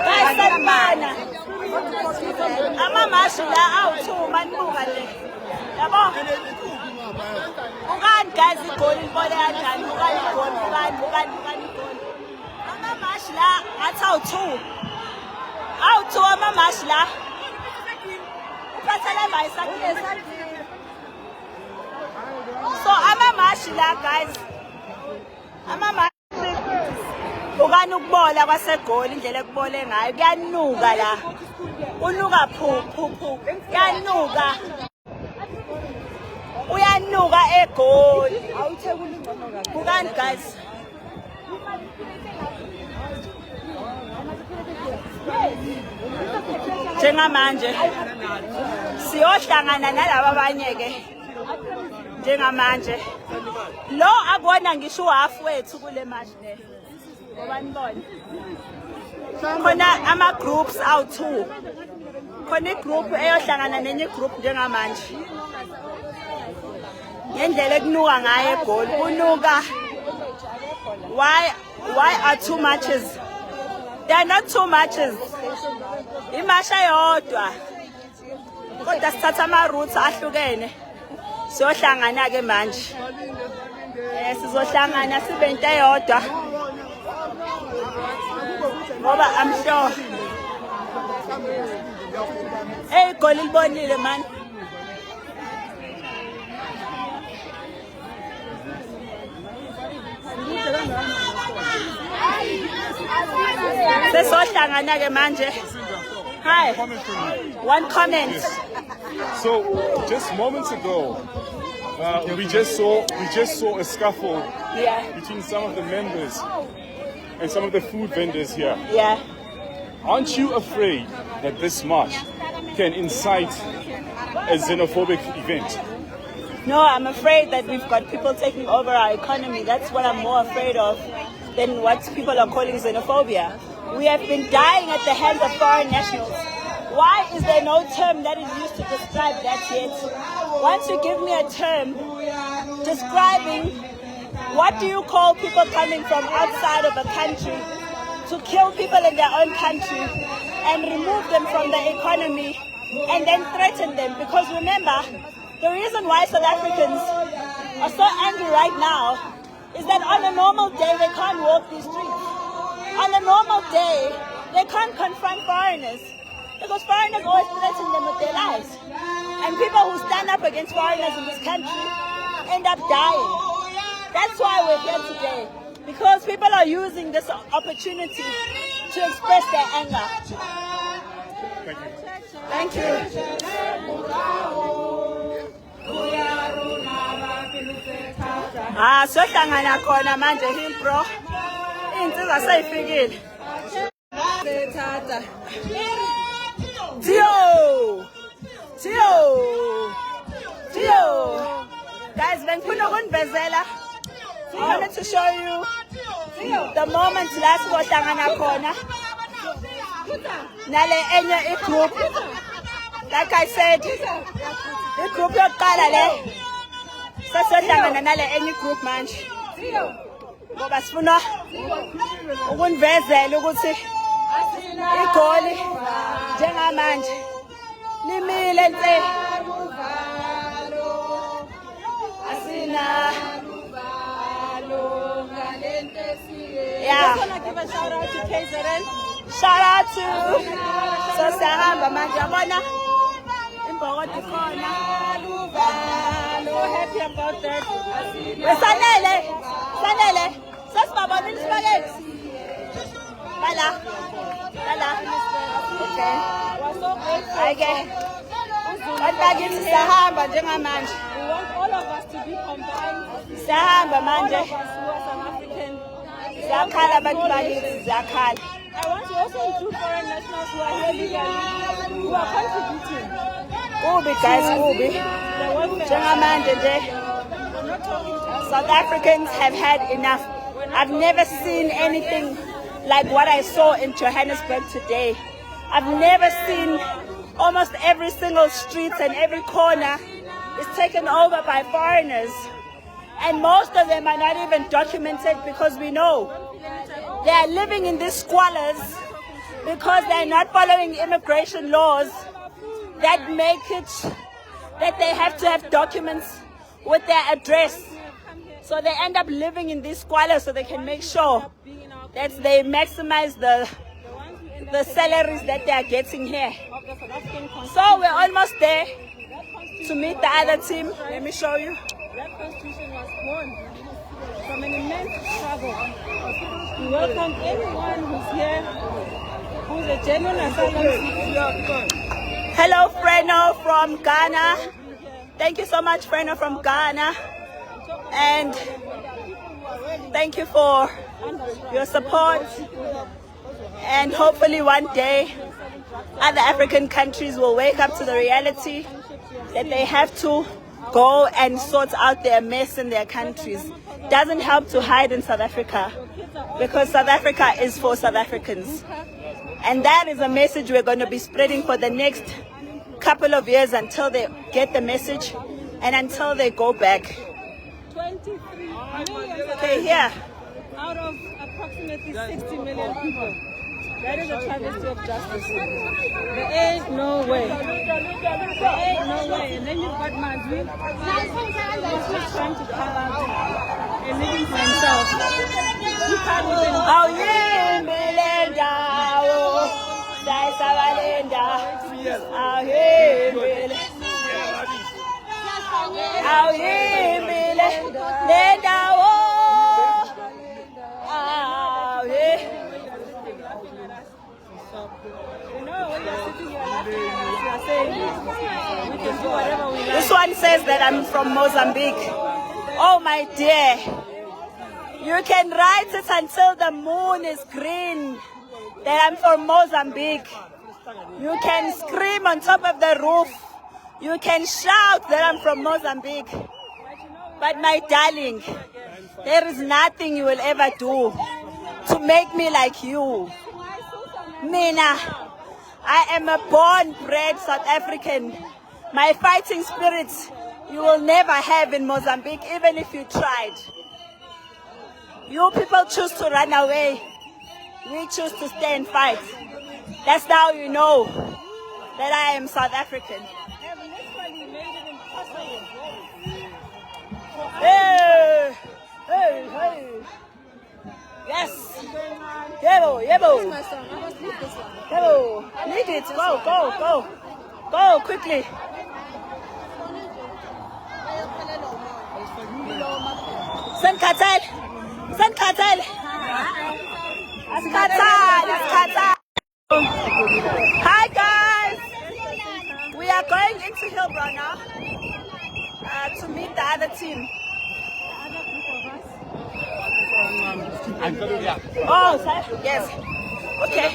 Bayasabana. Amamashi la awu-2 manibuka le. Yabo? Ukani guys igoli libole kanjani? Ukani igoli, ukani igoli. Amamashi la athi awu-2. Awu-2 amamashi la. Uphathele bayisakile. So amamashi la guys. Amamashi ukani ukubola kwaseGoli indlela ekubole ngayo kuyanuka la. Unuka phu. Kuyanuka. Uyanuka eGoli. Ukani guys. Njengamanje siyohlangana nalabo abanye ke. Njengamanje lo akubona ngisho half wethu kule march le. Ngoba nibona khona ama groups awu-2 khona igroup eyohlangana nenye igroup njengamanje ngendlela ekunuka ngayo eGoli kunuka. Why are 2 marches? There are not 2 marches. Imasha yodwa kodwa sithatha ama routes ahlukene siyohlangana ke manje. Sizohlangana sibe into eyodwa ngoba I'm sure eGoli libonile man. Sesohlangana ke manje. Hi. One comment. Yes. So just moments ago, we just saw a scuffle between some of the members and some of the food vendors here. Yeah. Aren't you afraid that this march can incite a xenophobic event? No, I'm afraid that we've got people taking over our economy. That's what I'm more afraid of than what people are calling xenophobia. We have been dying at the hands of foreign nationals. Why is there no term that is used to describe that yet? Once you give me a term describing what do you call people coming from outside of a country to kill people in their own country and remove them from the economy and then threaten them? Because remember, the reason why South Africans are so angry right now is that on a normal day they can't walk these streets. On a normal day, they can't confront foreigners because foreigners always threaten them with their lives. And people who stand up against foreigners in this country end up dying. That's why we're here today, because people are using this opportunity to express their anger. Thank you. Thank you. Sohlangana khona manje Hillbrow. Insizwa seyifikile. Theo. Guys, bengifuna ukunivezela. I wanted to show you the moment la sizohlangana khona nale enye igroup. Like I said, igroup yokuqala le sesiyohlangana nale enye igroup manje. Ngoba sifuna ukunivezela ukuthi iGoli njengamanje limile nse. Asina. Yeah. I want to give a shout out to KZN. Shout out to Sosahamba manje yabona imbokodi khona. Happy about that. Sanele. Sasibabonile spaghetti. Bala. Okay. Okay. Bakithi sahamba njengamanje. We want all of us to be combined. Sahamba manje. All of us who are South African. Zakhala abantu bakithi zakhala. I want to also include foreign nationals who are here legally, who are contributing. Kubi guys, kubi. Njengamanje nje. South Africans have had enough. I've never seen anything like what I saw in Johannesburg today. I've never seen almost every single street and every corner is taken over by foreigners. And most of them are not even documented because we know They are living in these squalors because they are not following immigration laws that make it that they have to have documents with their address. So they end up living in these squalors so they can make sure that they maximize the salaries that they are getting here. So we're almost there to meet the other team. Let me show you. That constitution was born from an immense struggle. We welcome anyone who's here, who's a genuine asylum seeker. Hello, Freno from Ghana. Thank you so much, Freno from Ghana. And thank you for your support. And hopefully one day, other African countries will wake up to the reality that they have to go and sort out their mess in their countries. Doesn't help to hide in South Africa, because South Africa is for South Africans. And that is a message we're going to be spreading for the next couple of years until they get the message and until they go back. 23 million Okay, here. out of approximately 60 million people. That is a travesty of justice. There ain't no way. There ain't no way. And then you've got Madri, who's just trying to carve out a living for himself. You can't even... Oh, yeah, Melinda. Oh, Melinda. Oh, yeah, Melinda. Oh, yeah, Melinda. Oh, yeah. This one says that I'm from Mozambique. Oh my dear, you can write it until the moon is green that I'm from Mozambique. You can scream on top of the roof. You can shout that I'm from Mozambique. But my darling, there is nothing you will ever do to make me like you. Mina, I am a born-bred South African. My fighting spirit you will never have in Mozambique, even if you tried. You people choose to run away. We choose to stay and fight. That's how you know that I am South African. Hey, hey, hey. Yes. Yebo, yebo. Yebo. Lead it. Go, go, go. Go quickly. Send Katal. Send Katal. It's Katal. It's Katal. Hi guys. We are going into Hillbrow now to meet the other team. Oh, sir? Yes. Okay.